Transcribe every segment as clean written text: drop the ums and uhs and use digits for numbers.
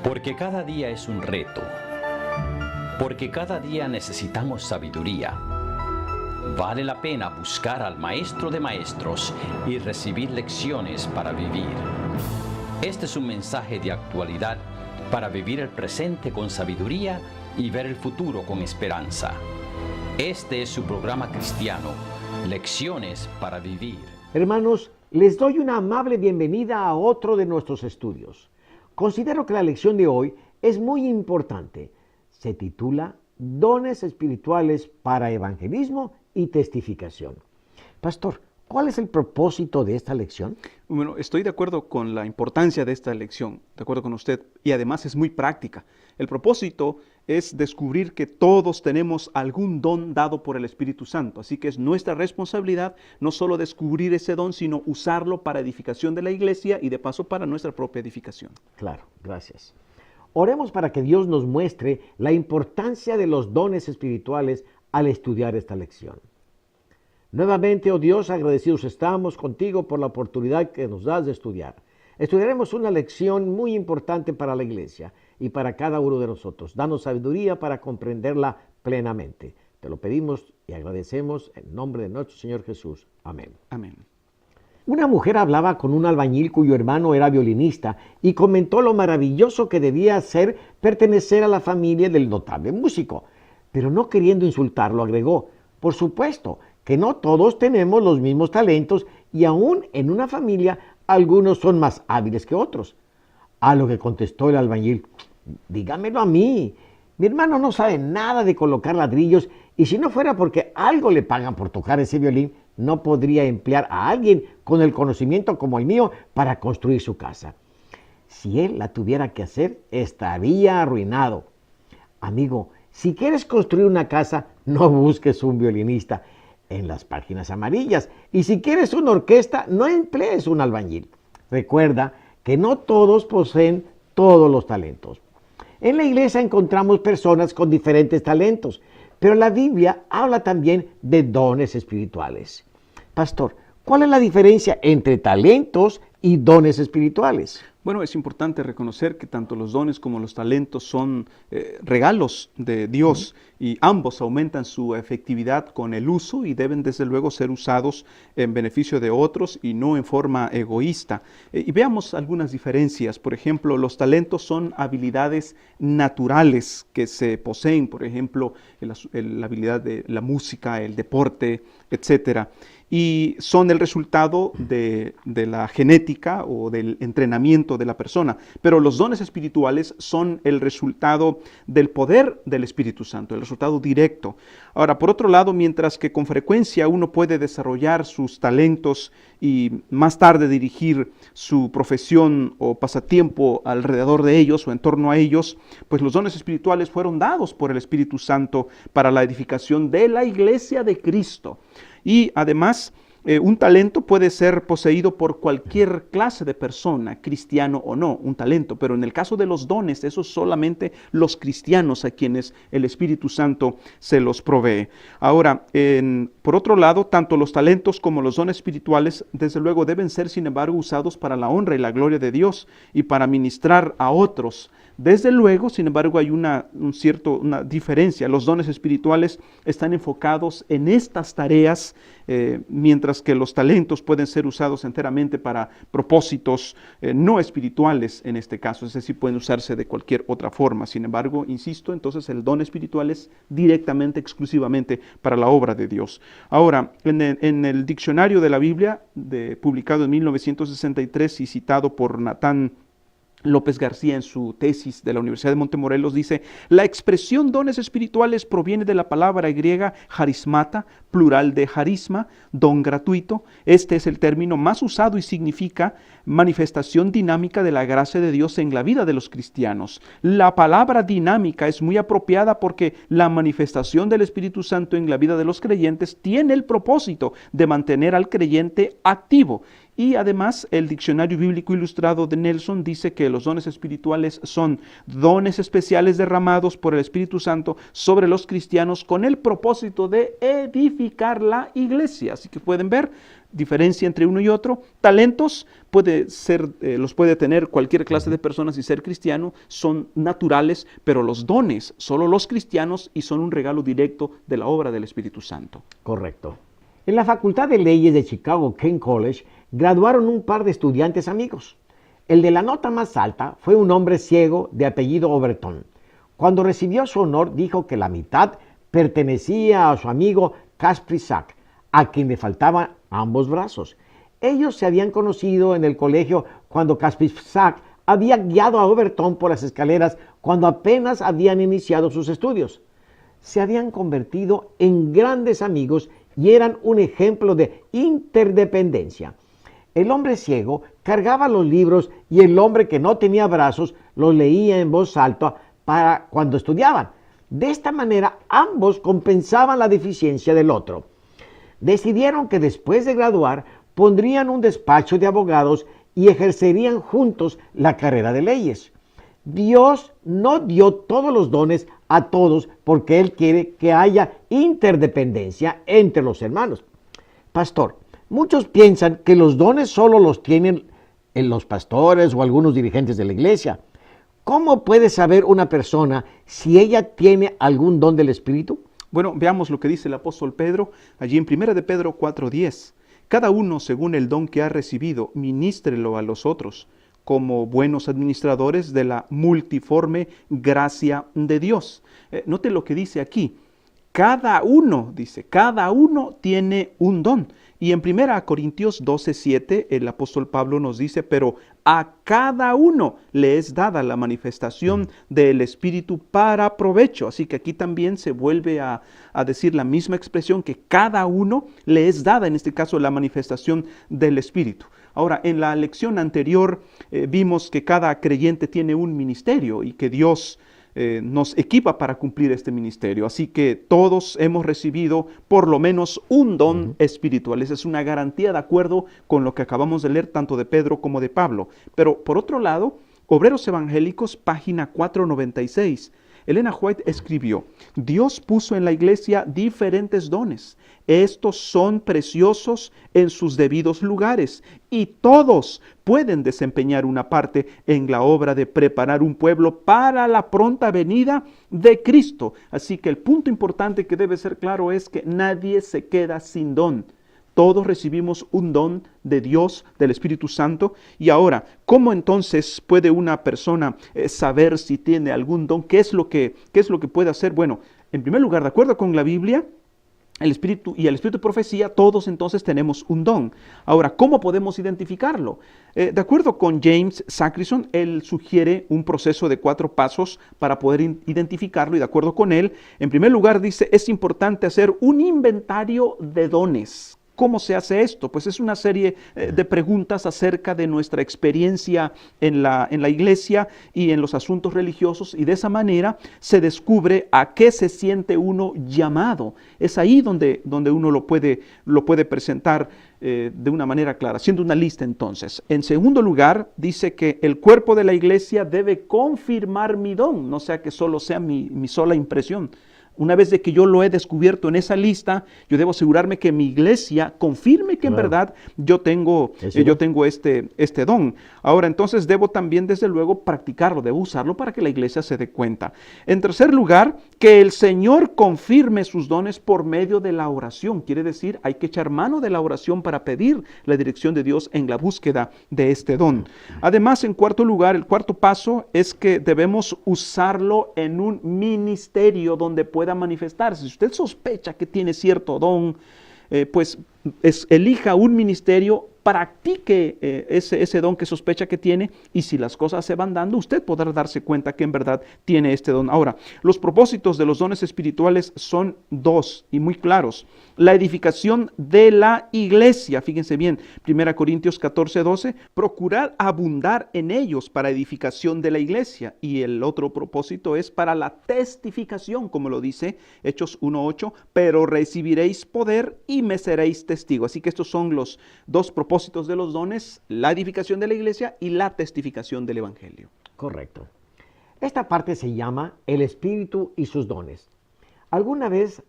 Porque cada día es un reto. Porque cada día necesitamos sabiduría. Vale la pena buscar al Maestro de Maestros y recibir lecciones para vivir. Este es un mensaje de actualidad para vivir el presente con sabiduría y ver el futuro con esperanza. Este es su programa cristiano, Lecciones para Vivir. Hermanos, les doy una amable bienvenida a otro de nuestros estudios. Considero que la lección de hoy es muy importante. Se titula Dones espirituales para evangelismo y testificación. Pastor, ¿cuál es el propósito de esta lección? Bueno, estoy de acuerdo con la importancia de esta lección, de acuerdo con usted, y además es muy práctica. El propósito es descubrir que todos tenemos algún don dado por el Espíritu Santo, así que es nuestra responsabilidad no solo descubrir ese don, sino usarlo para edificación de la iglesia y de paso para nuestra propia edificación. Claro, gracias. Oremos para que Dios nos muestre la importancia de los dones espirituales al estudiar esta lección. Nuevamente, oh Dios, agradecidos estamos contigo por la oportunidad que nos das de estudiar. Estudiaremos una lección muy importante para la iglesia y para cada uno de nosotros. Danos sabiduría para comprenderla plenamente. Te lo pedimos y agradecemos en nombre de nuestro Señor Jesús. Amén. Amén. Una mujer hablaba con un albañil cuyo hermano era violinista y comentó lo maravilloso que debía ser pertenecer a la familia del notable músico. Pero no queriendo insultarlo, agregó: por supuesto que no todos tenemos los mismos talentos y aún en una familia algunos son más hábiles que otros. A lo que contestó el albañil: dígamelo a mí. Mi hermano no sabe nada de colocar ladrillos y si no fuera porque algo le pagan por tocar ese violín, no podría emplear a alguien con el conocimiento como el mío para construir su casa. Si él la tuviera que hacer, estaría arruinado. Amigo, si quieres construir una casa, no busques un violinista en las páginas amarillas. Y si quieres una orquesta, no emplees un albañil. Recuerda que no todos poseen todos los talentos. En la iglesia encontramos personas con diferentes talentos, pero la Biblia habla también de dones espirituales. Pastor, ¿cuál es la diferencia entre talentos y dones espirituales? Bueno, es importante reconocer que tanto los dones como los talentos son regalos de Dios y ambos aumentan su efectividad con el uso y deben desde luego ser usados en beneficio de otros y no en forma egoísta. Y veamos algunas diferencias. Por ejemplo, los talentos son habilidades naturales que se poseen, por ejemplo, la habilidad de la música, el deporte, etcétera. Y son el resultado de la genética o del entrenamiento de la persona. Pero los dones espirituales son el resultado del poder del Espíritu Santo, el resultado directo. Ahora, por otro lado, mientras que con frecuencia uno puede desarrollar sus talentos y más tarde dirigir su profesión o pasatiempo alrededor de ellos o en torno a ellos, pues los dones espirituales fueron dados por el Espíritu Santo para la edificación de la iglesia de Cristo. Y además, un talento puede ser poseído por cualquier clase de persona, cristiano o no, un talento. Pero en el caso de los dones, eso es solamente los cristianos a quienes el Espíritu Santo se los provee. Ahora, por otro lado, tanto los talentos como los dones espirituales, desde luego, deben ser, sin embargo, usados para la honra y la gloria de Dios y para ministrar a otros. Desde luego, sin embargo, hay una diferencia. Los dones espirituales están enfocados en estas tareas, mientras que los talentos pueden ser usados enteramente para propósitos no espirituales en este caso, es decir, pueden usarse de cualquier otra forma. Sin embargo, insisto, entonces el don espiritual es directamente, exclusivamente para la obra de Dios. Ahora, en el diccionario de la Biblia, publicado en 1963 y citado por Natán López García en su tesis de la Universidad de Montemorelos, dice: la expresión dones espirituales proviene de la palabra griega charismata, plural de charisma, don gratuito. Este es el término más usado y significa manifestación dinámica de la gracia de Dios en la vida de los cristianos. La palabra dinámica es muy apropiada porque la manifestación del Espíritu Santo en la vida de los creyentes tiene el propósito de mantener al creyente activo. Y además el Diccionario Bíblico Ilustrado de Nelson dice que los dones espirituales son dones especiales derramados por el Espíritu Santo sobre los cristianos con el propósito de edificar la iglesia. Así que pueden ver, diferencia entre uno y otro. Talentos los puede tener cualquier clase de personas y ser cristiano, son naturales, pero los dones, solo los cristianos, y son un regalo directo de la obra del Espíritu Santo. Correcto. En la Facultad de Leyes de Chicago King College graduaron un par de estudiantes amigos. El de la nota más alta fue un hombre ciego de apellido Overton. Cuando recibió su honor, dijo que la mitad pertenecía a su amigo Kasprisak, a quien le faltaban ambos brazos. Ellos se habían conocido en el colegio cuando Kasprisak había guiado a Overton por las escaleras cuando apenas habían iniciado sus estudios. Se habían convertido en grandes amigos y eran un ejemplo de interdependencia. El hombre ciego cargaba los libros y el hombre que no tenía brazos los leía en voz alta para cuando estudiaban. De esta manera, ambos compensaban la deficiencia del otro. Decidieron que después de graduar, pondrían un despacho de abogados y ejercerían juntos la carrera de leyes. Dios no dio todos los dones a todos porque Él quiere que haya interdependencia entre los hermanos. Pastor, muchos piensan que los dones solo los tienen los pastores o algunos dirigentes de la iglesia. ¿Cómo puede saber una persona si ella tiene algún don del Espíritu? Bueno, veamos lo que dice el apóstol Pedro, allí en 1 de Pedro 4:10. Cada uno, según el don que ha recibido, ministrelo a los otros, como buenos administradores de la multiforme gracia de Dios. Note lo que dice aquí. Cada uno, dice, cada uno tiene un don. Y en 1 Corintios 12:7, el apóstol Pablo nos dice, pero a cada uno le es dada la manifestación del Espíritu para provecho. Así que aquí también se vuelve a decir la misma expresión, que cada uno le es dada, en este caso, la manifestación del Espíritu. Ahora, en la lección anterior vimos que cada creyente tiene un ministerio y que Dios nos equipa para cumplir este ministerio. Así que todos hemos recibido por lo menos un don espiritual. Esa es una garantía de acuerdo con lo que acabamos de leer tanto de Pedro como de Pablo. Pero por otro lado, Obreros Evangélicos, página 496. Elena White escribió, Dios puso en la iglesia diferentes dones. Estos son preciosos en sus debidos lugares y todos pueden desempeñar una parte en la obra de preparar un pueblo para la pronta venida de Cristo. Así que el punto importante que debe ser claro es que nadie se queda sin don. Todos recibimos un don de Dios, del Espíritu Santo. Y ahora, ¿cómo entonces puede una persona saber si tiene algún don? ¿Qué es lo que puede hacer? Bueno, en primer lugar, de acuerdo con la Biblia, el Espíritu y el Espíritu de profecía, todos entonces tenemos un don. Ahora, ¿cómo podemos identificarlo? De acuerdo con James Sackerson, él sugiere un proceso de 4 pasos para poder identificarlo, y de acuerdo con él, en primer lugar dice, es importante hacer un inventario de dones. ¿Cómo se hace esto? Pues es una serie de preguntas acerca de nuestra experiencia en la iglesia y en los asuntos religiosos, y de esa manera se descubre a qué se siente uno llamado. Es ahí donde uno lo puede presentar de una manera clara, haciendo una lista entonces. En segundo lugar, dice que el cuerpo de la iglesia debe confirmar mi don, no sea que solo sea mi sola impresión. Una vez de que yo lo he descubierto en esa lista, yo debo asegurarme que mi iglesia confirme que en verdad yo tengo este don. Ahora, entonces debo también, desde luego, practicarlo, debo usarlo para que la iglesia se dé cuenta. En tercer lugar, que el Señor confirme sus dones por medio de la oración. Quiere decir, hay que echar mano de la oración para pedir la dirección de Dios en la búsqueda de este don. Además, en cuarto lugar, el cuarto paso es que debemos usarlo en un ministerio donde pueda manifestarse. Si usted sospecha que tiene cierto don, pues elija un ministerio, practique ese don que sospecha que tiene, y si las cosas se van dando, usted podrá darse cuenta que en verdad tiene este don. Ahora, los propósitos de los dones espirituales son 2 y muy claros. La edificación de la iglesia, fíjense bien, 1 Corintios 14:12, procurad abundar en ellos para edificación de la iglesia, y el otro propósito es para la testificación, como lo dice Hechos 1:8, pero recibiréis poder y me seréis testigo. Así que estos son los 2 propósitos de los dones: la edificación de la iglesia y la testificación del evangelio. Correcto. Esta parte se llama el Espíritu y sus dones. ¿Alguna vez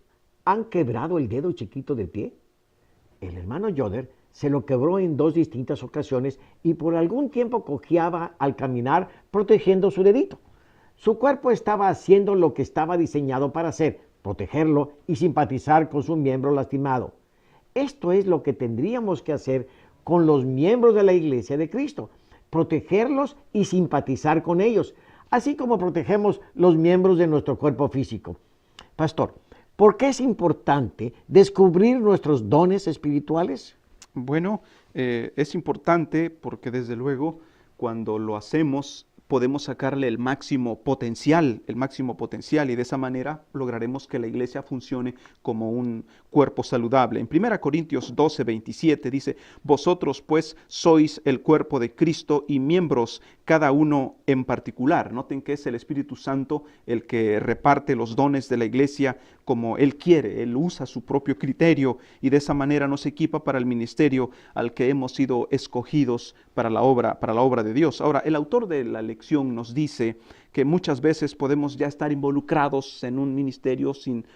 han quebrado el dedo chiquito del pie? El hermano Yoder se lo quebró en 2 distintas ocasiones y por algún tiempo cojeaba al caminar protegiendo su dedito. Su cuerpo estaba haciendo lo que estaba diseñado para hacer, protegerlo y simpatizar con su miembro lastimado. Esto es lo que tendríamos que hacer con los miembros de la Iglesia de Cristo, protegerlos y simpatizar con ellos, así como protegemos los miembros de nuestro cuerpo físico. Pastor, ¿por qué es importante descubrir nuestros dones espirituales? Bueno, es importante porque desde luego cuando lo hacemos podemos sacarle el máximo potencial, y de esa manera lograremos que la iglesia funcione como un cuerpo saludable. En 1 Corintios 12, 27 dice, vosotros pues sois el cuerpo de Cristo y miembros cada uno en particular. Noten que es el Espíritu Santo el que reparte los dones de la iglesia como Él quiere. Él usa su propio criterio y de esa manera nos equipa para el ministerio al que hemos sido escogidos para la obra de Dios. Ahora, el autor de la lección nos dice que muchas veces podemos ya estar involucrados en un ministerio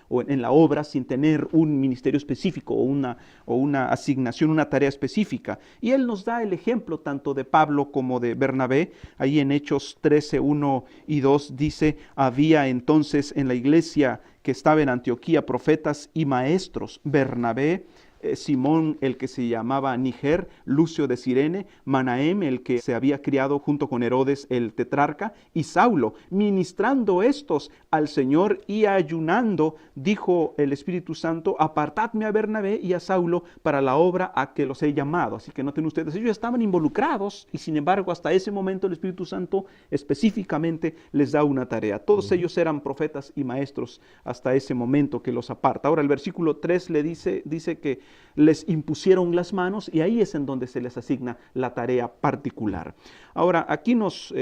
o en la obra sin tener un ministerio específico o una asignación, una tarea específica. Y él nos da el ejemplo tanto de Pablo como de Bernabé. Ahí en Hechos 13, 1 y 2 dice, había entonces en la iglesia que estaba en Antioquía profetas y maestros, Bernabé, Simón el que se llamaba Níger, Lucio de Cirene, Manahem el que se había criado junto con Herodes el tetrarca, y Saulo, ministrando estos al Señor y ayunando, dijo el Espíritu Santo, apartadme a Bernabé y a Saulo para la obra a que los he llamado. Así que noten ustedes, ellos estaban involucrados y sin embargo hasta ese momento el Espíritu Santo específicamente les da una tarea. Todos ellos eran profetas y maestros hasta ese momento que los aparta. Ahora el versículo 3 le dice que les impusieron las manos y ahí es en donde se les asigna la tarea particular. Ahora, aquí nos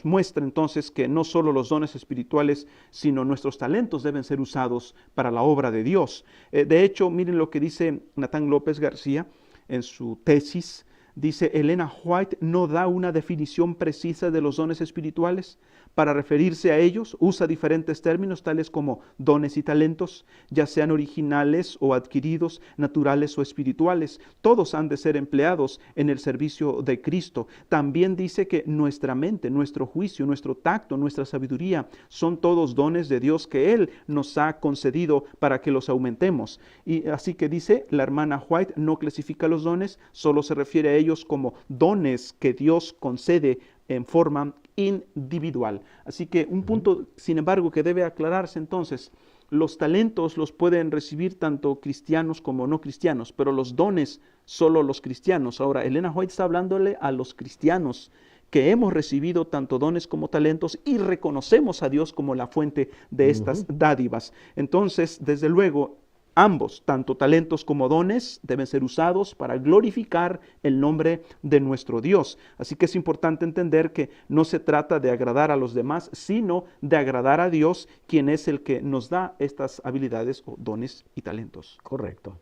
muestra entonces que no solo los dones espirituales, sino nuestros talentos deben ser usados para la obra de Dios. De hecho, miren lo que dice Natán López García en su tesis. Dice, Elena White no da una definición precisa de los dones espirituales. Para referirse a ellos, usa diferentes términos tales como dones y talentos, ya sean originales o adquiridos, naturales o espirituales. Todos han de ser empleados en el servicio de Cristo. También dice que nuestra mente, nuestro juicio, nuestro tacto, nuestra sabiduría, son todos dones de Dios que Él nos ha concedido para que los aumentemos. Y así que dice, la hermana White no clasifica los dones, solo se refiere a ellos como dones que Dios concede en forma individual. Así que un punto, sin embargo, que debe aclararse entonces, los talentos los pueden recibir tanto cristianos como no cristianos, pero los dones solo los cristianos. Ahora, Elena White está hablándole a los cristianos que hemos recibido tanto dones como talentos y reconocemos a Dios como la fuente de estas dádivas. Entonces, desde luego, ambos, tanto talentos como dones, deben ser usados para glorificar el nombre de nuestro Dios. Así que es importante entender que no se trata de agradar a los demás, sino de agradar a Dios, quien es el que nos da estas habilidades o dones y talentos. Correcto.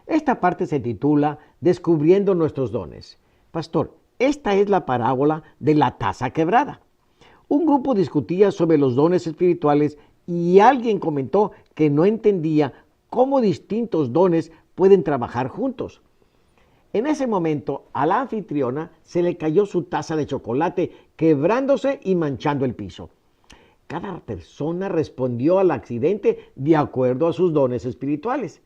Esta parte se titula Descubriendo nuestros dones. Pastor, esta es la parábola de la taza quebrada. Un grupo discutía sobre los dones espirituales y alguien comentó que no entendía cómo distintos dones pueden trabajar juntos. En ese momento, a la anfitriona se le cayó su taza de chocolate, quebrándose y manchando el piso. Cada persona respondió al accidente de acuerdo a sus dones espirituales.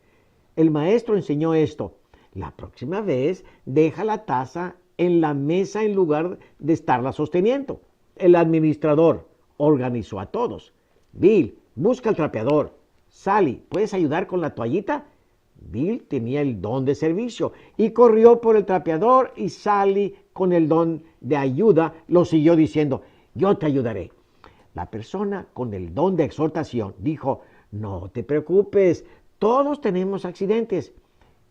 El maestro enseñó esto: la próxima vez deja la taza en la mesa en lugar de estarla sosteniendo. El administrador organizó a todos. Bill, busca el trapeador. Sally, ¿puedes ayudar con la toallita? Bill tenía el don de servicio y corrió por el trapeador, y Sally, con el don de ayuda, lo siguió diciendo: yo te ayudaré. La persona con el don de exhortación dijo: no te preocupes, todos tenemos accidentes.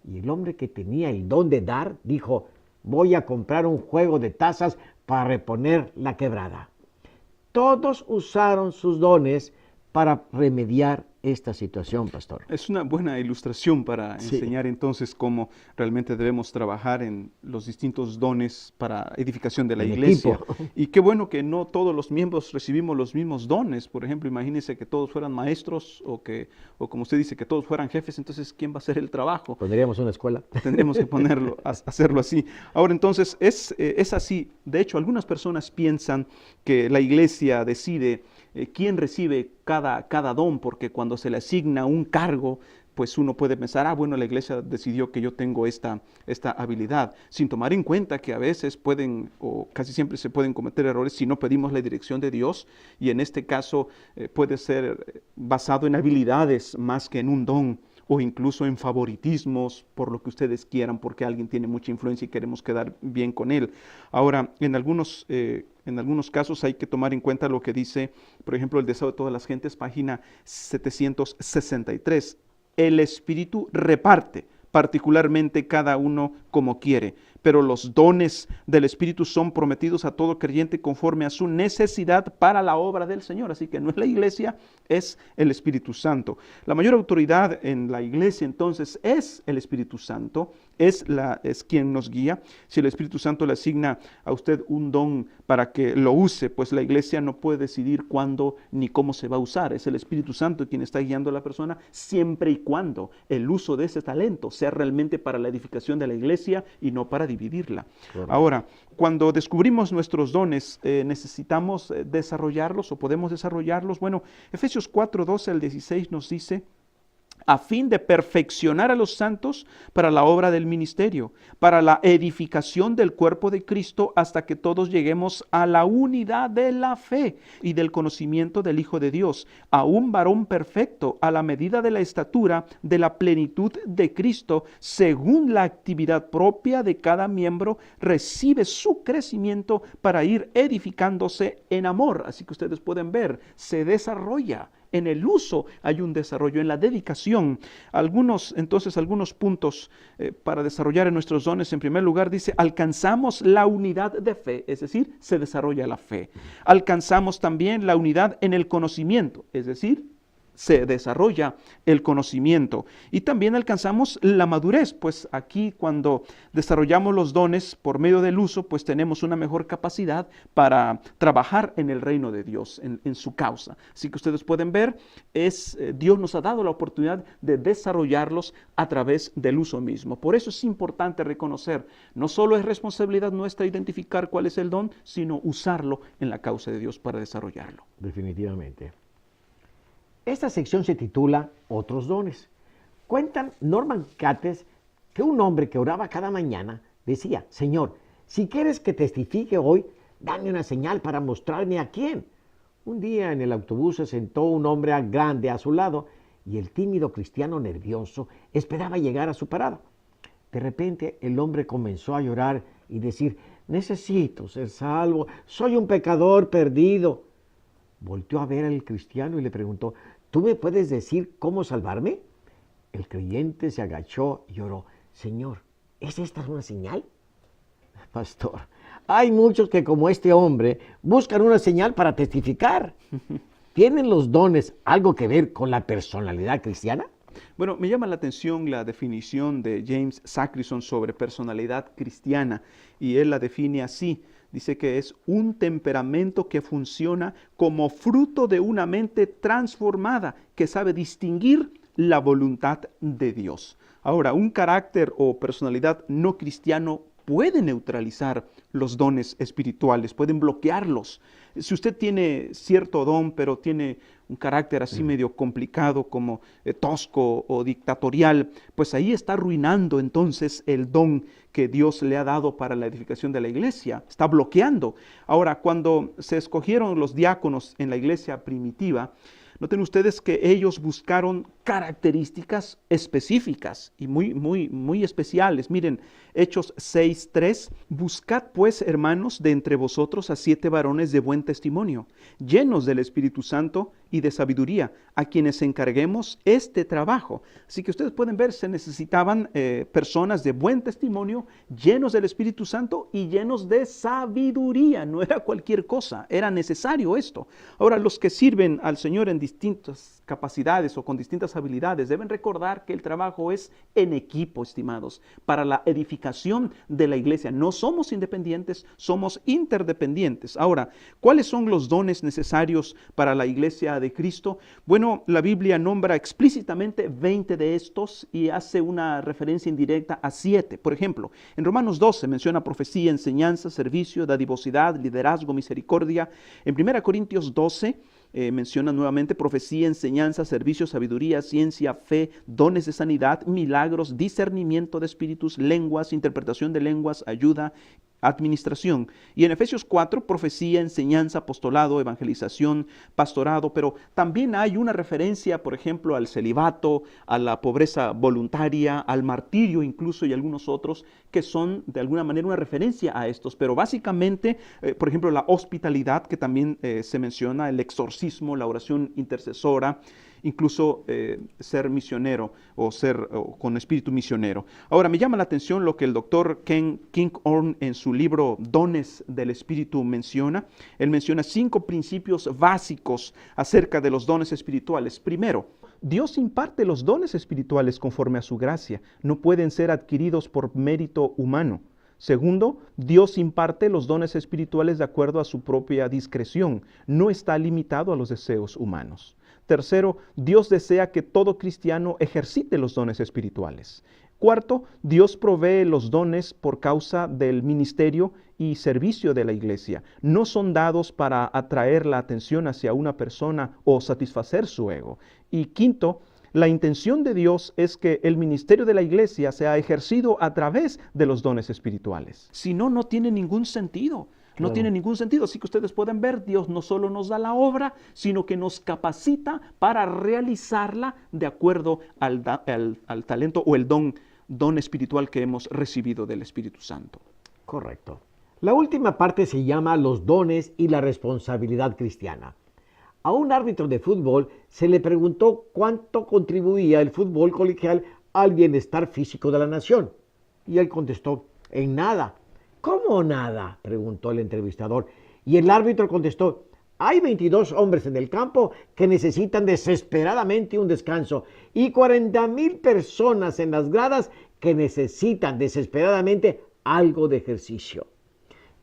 Y el hombre que tenía el don de dar dijo: voy a comprar un juego de tazas para reponer la quebrada. Todos usaron sus dones para remediar esta situación, pastor? Es una buena ilustración para Sí. enseñar entonces cómo realmente debemos trabajar en los distintos dones para edificación de la En iglesia. equipo. Y qué bueno que no todos los miembros recibimos los mismos dones. Por ejemplo, imagínense que todos fueran maestros o como usted dice, que todos fueran jefes, entonces ¿quién va a hacer el trabajo? Pondríamos una escuela. Tendremos que ponerlo, hacerlo así. Ahora, entonces, es así. De hecho, algunas personas piensan que la iglesia decide quién recibe cada don, porque cuando se le asigna un cargo, pues uno puede pensar, bueno, la iglesia decidió que yo tengo esta habilidad, sin tomar en cuenta que a veces pueden, o casi siempre se pueden cometer errores si no pedimos la dirección de Dios, y en este caso puede ser basado en habilidades más que en un don, o incluso en favoritismos, por lo que ustedes quieran, porque alguien tiene mucha influencia y queremos quedar bien con él. Ahora, en algunos casos hay que tomar en cuenta lo que dice, por ejemplo, El deseo de todas las gentes, página 763. El Espíritu reparte, particularmente cada uno como quiere, pero los dones del Espíritu son prometidos a todo creyente conforme a su necesidad para la obra del Señor. Así que no es la iglesia, es el Espíritu Santo. La mayor autoridad en la iglesia entonces es el Espíritu Santo, es quien nos guía. Si el Espíritu Santo le asigna a usted un don para que lo use, pues la iglesia no puede decidir cuándo ni cómo se va a usar. Es el Espíritu Santo quien está guiando a la persona, siempre y cuando el uso de ese talento sea realmente para la edificación de la iglesia y no para dividirla. Correcto. Ahora, cuando descubrimos nuestros dones, necesitamos desarrollarlos o podemos desarrollarlos. Bueno, Efesios 4:12 al 16 nos dice: a fin de perfeccionar a los santos para la obra del ministerio, para la edificación del cuerpo de Cristo, hasta que todos lleguemos a la unidad de la fe y del conocimiento del Hijo de Dios, a un varón perfecto, a la medida de la estatura de la plenitud de Cristo, según la actividad propia de cada miembro, recibe su crecimiento para ir edificándose en amor. Así que ustedes pueden ver, se desarrolla. En el uso hay un desarrollo, en la dedicación. Algunos puntos para desarrollar en nuestros dones. En primer lugar dice, alcanzamos la unidad de fe, es decir, se desarrolla la fe. Alcanzamos también la unidad en el conocimiento, es decir, se desarrolla el conocimiento. Y también alcanzamos la madurez, pues aquí cuando desarrollamos los dones por medio del uso, pues tenemos una mejor capacidad para trabajar en el reino de Dios, en su causa. Así que ustedes pueden ver, Dios nos ha dado la oportunidad de desarrollarlos a través del uso mismo. Por eso es importante reconocer, no solo es responsabilidad nuestra identificar cuál es el don, sino usarlo en la causa de Dios para desarrollarlo. Definitivamente. Esta sección se titula Otros dones. Cuentan Norman Cates que un hombre que oraba cada mañana decía, Señor, si quieres que testifique hoy, dame una señal para mostrarme a quién. Un día en el autobús se sentó un hombre grande a su lado y el tímido cristiano nervioso esperaba llegar a su parada. De repente el hombre comenzó a llorar y decir, necesito ser salvo, soy un pecador perdido. Volteó a ver al cristiano y le preguntó, ¿tú me puedes decir cómo salvarme? El creyente se agachó y oró, Señor, ¿es esta una señal? Pastor, hay muchos que como este hombre buscan una señal para testificar. ¿Tienen los dones algo que ver con la personalidad cristiana? Bueno, me llama la atención la definición de James Sackrison sobre personalidad cristiana, y él la define así. Dice que es un temperamento que funciona como fruto de una mente transformada que sabe distinguir la voluntad de Dios. Ahora, un carácter o personalidad no cristiano puede neutralizar los dones espirituales, pueden bloquearlos. Si usted tiene cierto don, pero tiene un carácter así medio complicado, como tosco o dictatorial, pues ahí está arruinando entonces el don que Dios le ha dado para la edificación de la iglesia, está bloqueando. Ahora, cuando se escogieron los diáconos en la iglesia primitiva, noten ustedes que ellos buscaron características específicas y muy especiales. Miren, Hechos 6:3, buscad pues, hermanos, de entre vosotros a 7 varones de buen testimonio, llenos del Espíritu Santo y de sabiduría, a quienes encarguemos este trabajo. Así que ustedes pueden ver, se necesitaban personas de buen testimonio, llenos del Espíritu Santo y llenos de sabiduría. No era cualquier cosa, era necesario esto. Ahora, los que sirven al Señor en distintas capacidades o con distintas habilidades deben recordar que el trabajo es en equipo, estimados, para la edificación de la iglesia. No somos independientes, somos interdependientes. Ahora, ¿cuáles son los dones necesarios para la iglesia de Cristo? Bueno, la Biblia nombra explícitamente 20 de estos y hace una referencia indirecta a 7. Por ejemplo, en Romanos 12 menciona profecía, enseñanza, servicio, dadivosidad, liderazgo, misericordia. En 1 Corintios 12 menciona nuevamente profecía, enseñanza, servicio, sabiduría, ciencia, fe, dones de sanidad, milagros, discernimiento de espíritus, lenguas, interpretación de lenguas, ayuda, administración. Y en Efesios 4, profecía, enseñanza, apostolado, evangelización, pastorado, pero también hay una referencia, por ejemplo, al celibato, a la pobreza voluntaria, al martirio incluso, y algunos otros que son de alguna manera una referencia a estos, pero básicamente, por ejemplo, la hospitalidad, que también se menciona, el exorcismo, la oración intercesora, incluso ser misionero o ser con espíritu misionero. Ahora, me llama la atención lo que el doctor Ken Kinghorn en su libro Dones del Espíritu menciona. Él menciona 5 principios básicos acerca de los dones espirituales. Primero, Dios imparte los dones espirituales conforme a su gracia. No pueden ser adquiridos por mérito humano. Segundo, Dios imparte los dones espirituales de acuerdo a su propia discreción. No está limitado a los deseos humanos. Tercero, Dios desea que todo cristiano ejercite los dones espirituales. Cuarto, Dios provee los dones por causa del ministerio y servicio de la iglesia. No son dados para atraer la atención hacia una persona o satisfacer su ego. Y quinto, la intención de Dios es que el ministerio de la iglesia sea ejercido a través de los dones espirituales. Si no, no tiene ningún sentido. No tiene ningún sentido. Así que ustedes pueden ver, Dios no solo nos da la obra, sino que nos capacita para realizarla de acuerdo al talento o el don espiritual que hemos recibido del Espíritu Santo. Correcto. La última parte se llama los dones y la responsabilidad cristiana. A un árbitro de fútbol se le preguntó cuánto contribuía el fútbol colegial al bienestar físico de la nación. Y él contestó, en nada. ¿Cómo nada?, preguntó el entrevistador. Y el árbitro contestó, hay 22 hombres en el campo que necesitan desesperadamente un descanso y 40,000 personas en las gradas que necesitan desesperadamente algo de ejercicio.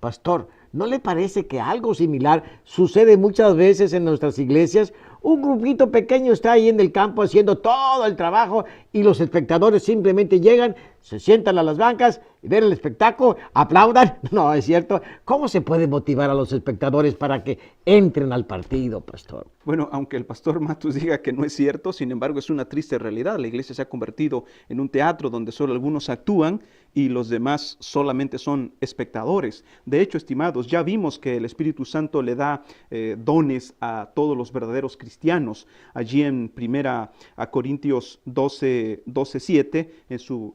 Pastor, ¿no le parece que algo similar sucede muchas veces en nuestras iglesias? Un grupito pequeño está ahí en el campo haciendo todo el trabajo y los espectadores simplemente llegan, se sientan a las bancas, ven el espectáculo, aplaudan. No, es cierto. ¿Cómo se puede motivar a los espectadores para que entren al partido, pastor? Bueno, aunque el pastor Matus diga que no es cierto, sin embargo es una triste realidad. La iglesia se ha convertido en un teatro donde solo algunos actúan y los demás solamente son espectadores. De hecho, estimados, ya vimos que el Espíritu Santo le da dones a todos los verdaderos cristianos. Allí en 1 Corintios 12:7,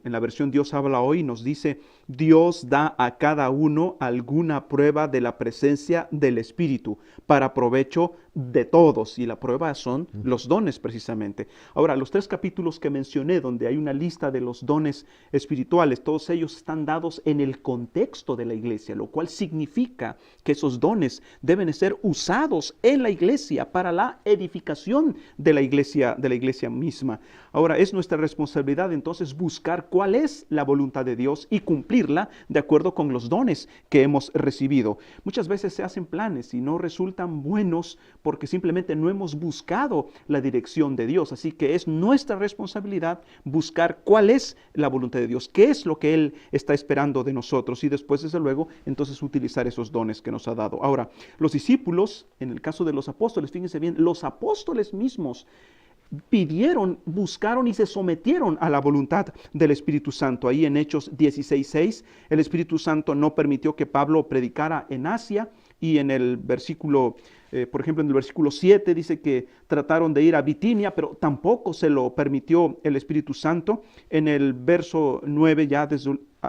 en la versión Dios habla hoy, nos dice, Dios da a cada uno alguna prueba de la presencia del Espíritu para provecho de todos, y la prueba son los dones precisamente. Ahora, los 3 capítulos que mencioné, donde hay una lista de los dones espirituales, todos ellos están dados en el contexto de la iglesia, lo cual significa que esos dones deben ser usados en la iglesia para la edificación de la iglesia misma. Ahora, es nuestra responsabilidad entonces buscar cuál es la voluntad de Dios y cumplirla de acuerdo con los dones que hemos recibido. Muchas veces se hacen planes y no resultan buenos porque simplemente no hemos buscado la dirección de Dios. Así que es nuestra responsabilidad buscar cuál es la voluntad de Dios, qué es lo que Él está esperando de nosotros y después, desde luego, entonces utilizar esos dones que nos ha dado. Ahora, los discípulos, en el caso de los apóstoles, fíjense bien, los apóstoles mismos pidieron, buscaron y se sometieron a la voluntad del Espíritu Santo. Ahí en Hechos 16:6, el Espíritu Santo no permitió que Pablo predicara en Asia, y en el versículo Por ejemplo, en el versículo 7 dice que trataron de ir a Bitinia, pero tampoco se lo permitió el Espíritu Santo. En el verso 9 ya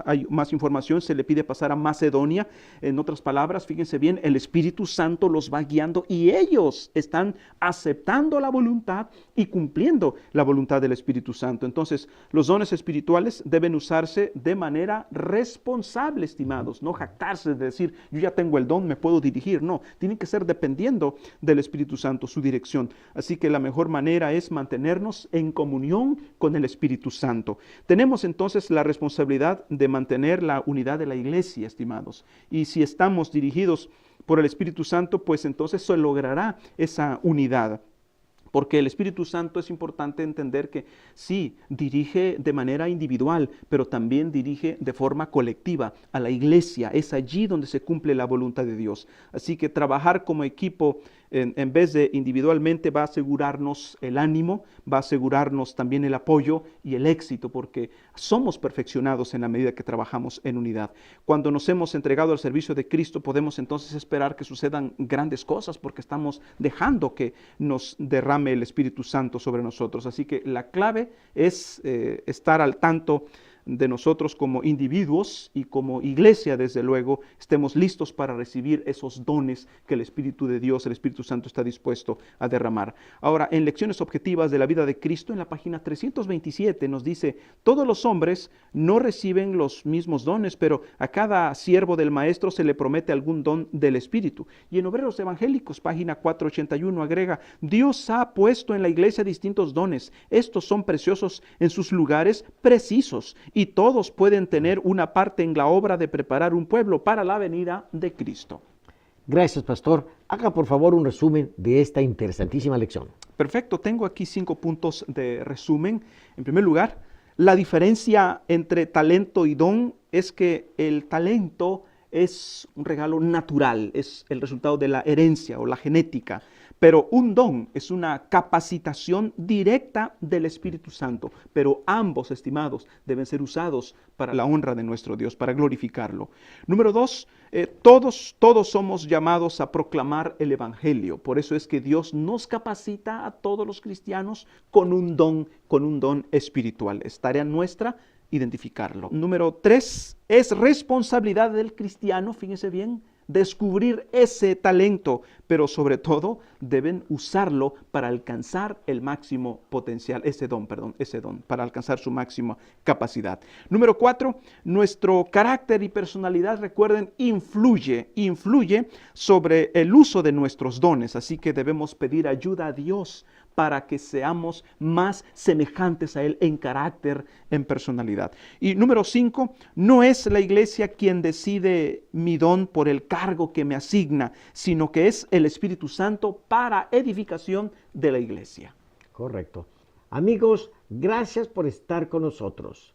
hay más información, se le pide pasar a Macedonia. En otras palabras, fíjense bien, el Espíritu Santo los va guiando y ellos están aceptando la voluntad y cumpliendo la voluntad del Espíritu Santo. Entonces, los dones espirituales deben usarse de manera responsable, estimados, no jactarse de decir, yo ya tengo el don, me puedo dirigir. No, tienen que ser dependiendo del Espíritu Santo, su dirección. Así que la mejor manera es mantenernos en comunión con el Espíritu Santo. Tenemos entonces la responsabilidad de mantener la unidad de la iglesia, estimados. Y si estamos dirigidos por el Espíritu Santo, pues entonces se logrará esa unidad. Porque el Espíritu Santo es importante entender que sí, dirige de manera individual, pero también dirige de forma colectiva a la iglesia. Es allí donde se cumple la voluntad de Dios. Así que trabajar como equipo en vez de individualmente va a asegurarnos el ánimo, va a asegurarnos también el apoyo y el éxito, porque somos perfeccionados en la medida que trabajamos en unidad. Cuando nos hemos entregado al servicio de Cristo, podemos entonces esperar que sucedan grandes cosas, porque estamos dejando que nos derrame el Espíritu Santo sobre nosotros. Así que la clave es estar al tanto de nosotros como individuos y como iglesia, desde luego, estemos listos para recibir esos dones que el Espíritu de Dios, el Espíritu Santo está dispuesto a derramar. Ahora, en Lecciones Objetivas de la Vida de Cristo, en la página 327 nos dice, todos los hombres no reciben los mismos dones, pero a cada siervo del Maestro se le promete algún don del Espíritu. Y en Obreros Evangélicos, página 481, agrega, Dios ha puesto en la iglesia distintos dones. Estos son preciosos en sus lugares precisos, y todos pueden tener una parte en la obra de preparar un pueblo para la venida de Cristo. Gracias, pastor. Haga por favor un resumen de esta interesantísima lección. Perfecto, tengo aquí 5 puntos de resumen. En primer lugar, la diferencia entre talento y don es que el talento es un regalo natural, es el resultado de la herencia o la genética, pero un don es una capacitación directa del Espíritu Santo, pero ambos, estimados, deben ser usados para la honra de nuestro Dios, para glorificarlo. Número 2, todos somos llamados a proclamar el Evangelio, por eso es que Dios nos capacita a todos los cristianos con un don espiritual. Es tarea nuestra identificarlo. Número 3, es responsabilidad del cristiano, fíjense bien, descubrir ese talento, pero sobre todo deben usarlo para alcanzar el máximo potencial, ese don, para alcanzar su máxima capacidad. Número 4, nuestro carácter y personalidad, recuerden, influye sobre el uso de nuestros dones, así que debemos pedir ayuda a Dios para que seamos más semejantes a Él en carácter, en personalidad. Y número 5, no es la iglesia quien decide mi don por el cargo que me asigna, sino que es el Espíritu Santo para edificación de la iglesia. Correcto. Amigos, gracias por estar con nosotros.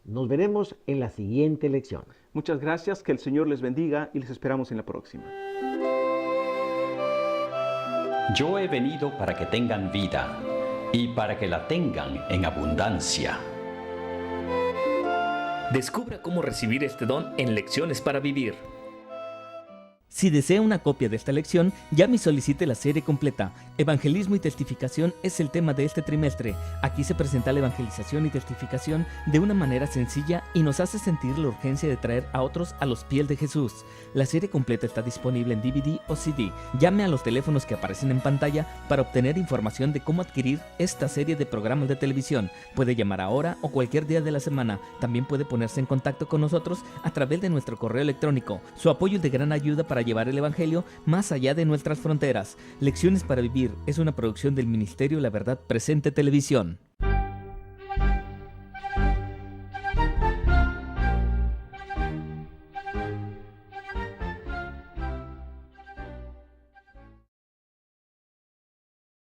Nos veremos en la siguiente lección. Muchas gracias, que el Señor les bendiga y les esperamos en la próxima. Yo he venido para que tengan vida y para que la tengan en abundancia. Descubra cómo recibir este don en Lecciones para Vivir. Si desea una copia de esta lección, llame y solicite la serie completa. Evangelismo y testificación es el tema de este trimestre. Aquí se presenta la evangelización y testificación de una manera sencilla y nos hace sentir la urgencia de traer a otros a los pies de Jesús. La serie completa está disponible en DVD o CD. Llame a los teléfonos que aparecen en pantalla para obtener información de cómo adquirir esta serie de programas de televisión. Puede llamar ahora o cualquier día de la semana. También puede ponerse en contacto con nosotros a través de nuestro correo electrónico. Su apoyo es de gran ayuda para llevar el Evangelio más allá de nuestras fronteras. Lecciones para Vivir es una producción del Ministerio La Verdad Presente Televisión.